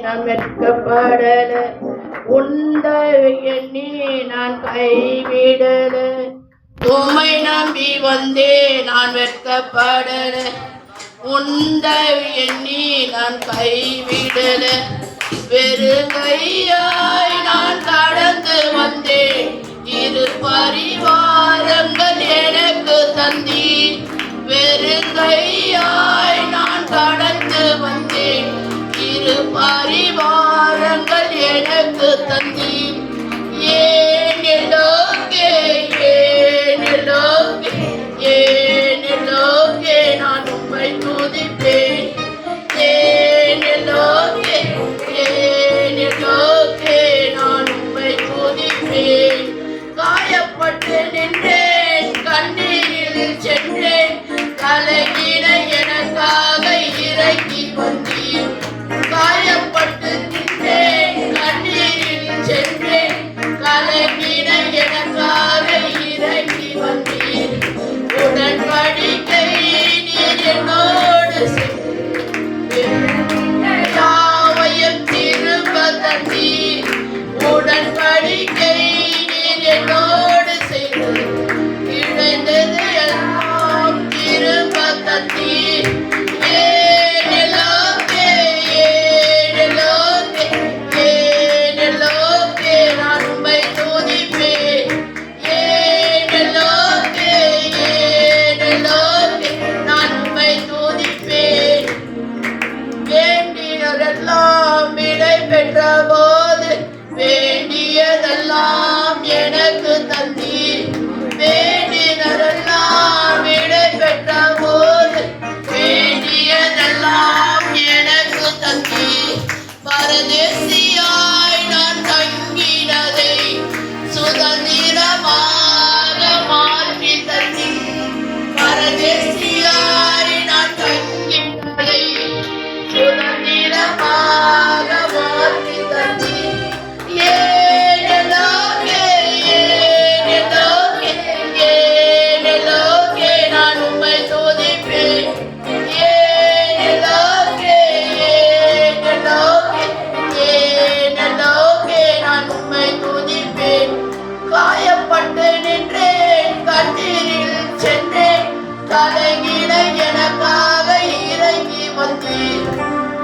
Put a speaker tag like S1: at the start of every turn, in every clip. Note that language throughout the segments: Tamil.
S1: நான் வெட்கப்படல, உண்டை எண்ணி நான் கைவிடல. உம்மை நம்பி வந்தே நான் வெட்கப்படல, உண்டை எண்ணி நான் கைவிடல. வெறுங்கையாய் நான் கடந்து வந்தேன், இரு பரிவாரங்கள் எனக்கு தந்தீர். வெறுங்கையாய் நான் கடந்து வந்தேன், இரு பரிவாரங்கள் எனக்கு தந்தீர். ஏனிலோகே ஏனிலோகே ஏனிலோகே நான் உம்மை துதிப்பேன். ஏனிலோகே ஏனிலோகே நான் உம்மை துதிப்பேன். காயப்பட்டு நின்றேன், கண்ணீரில் சென்றேன், கலங்கின எனக்காக இறங்கி வந்தீர். காயப்பட்டு நின்றேன், கண்ணீரில் சென்றேன், கலங்கின எனக்காக இறங்கி வந்தீர். உடன்படிக்கை நீர் என்னோடு யாவையும் திரும்ப தந்தீர். உடன்படிக்கை நீர் என்னோடு செய்து இணைந்தது எல்லாம் திரும்ப தந்தீர். ஏனிலோகே ஏனிலோகே ஏனிலோகே நான் உம்மை துதிப்பேன். ஏனிலோகே ஏனிலோகே நான் உம்மை துதிப்பேன். வேண்டினரெல்லாம் விடை பெற்ற போது வேண்டியதெல்லாம் எனக்கு தந்தீர். வேண்டினரெல்லாம் விடை பெற்ற போது வேண்டியதெல்லாம் எனக்கு தந்தீர். பரதேசியாய் நான் தங்கினதை சுதந்திரமாக மாற்றி தந்தீர். பரதேசியாய் நான் தங்கினதை சுதந்திரமாக மாற்றி தந்தீர். ஏனிலோகே ஏனிலோகே ஏனிலோகே நான் உம்மை துதிப்பேன். ஏனிலோகே ஏனிலோகே ஏனிலோகே நான் உம்மை துதிப்பேன். காயப்பட்டு நின்றேன், கண்ணீரில் சென்றேன், கலங்கின எனக்காக இறங்கி வந்தீர்.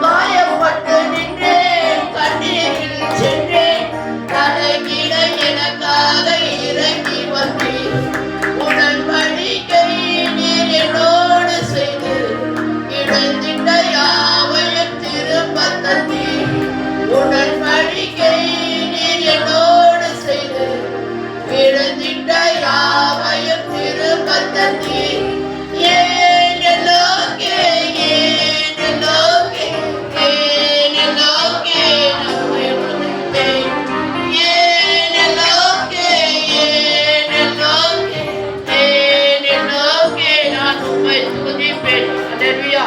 S1: காயப்பட்டு நின்றேன், கண்ணீரில் சென்றேன், கலங்கின எனக்காக இறங்கி வந்தீர். உடன்படிக்கை நீர் என்னோடு செய்து இழந்திட்ட யாவையும் திரும்ப தந்தீர். உடன்படிக்கை நீர் என்னோடு செய்து இழந்திட்ட யாவையும் திரும்ப தந்தீர். ஏனிலோகே ஏனிலோகே ஏனிலோகே நான் உம்மை துதிப்பேன். ஏனிலோகே ஏனிலோகே ஏனிலோகே நான் உம்மை துதிப்பேன். அல்லேலூயா.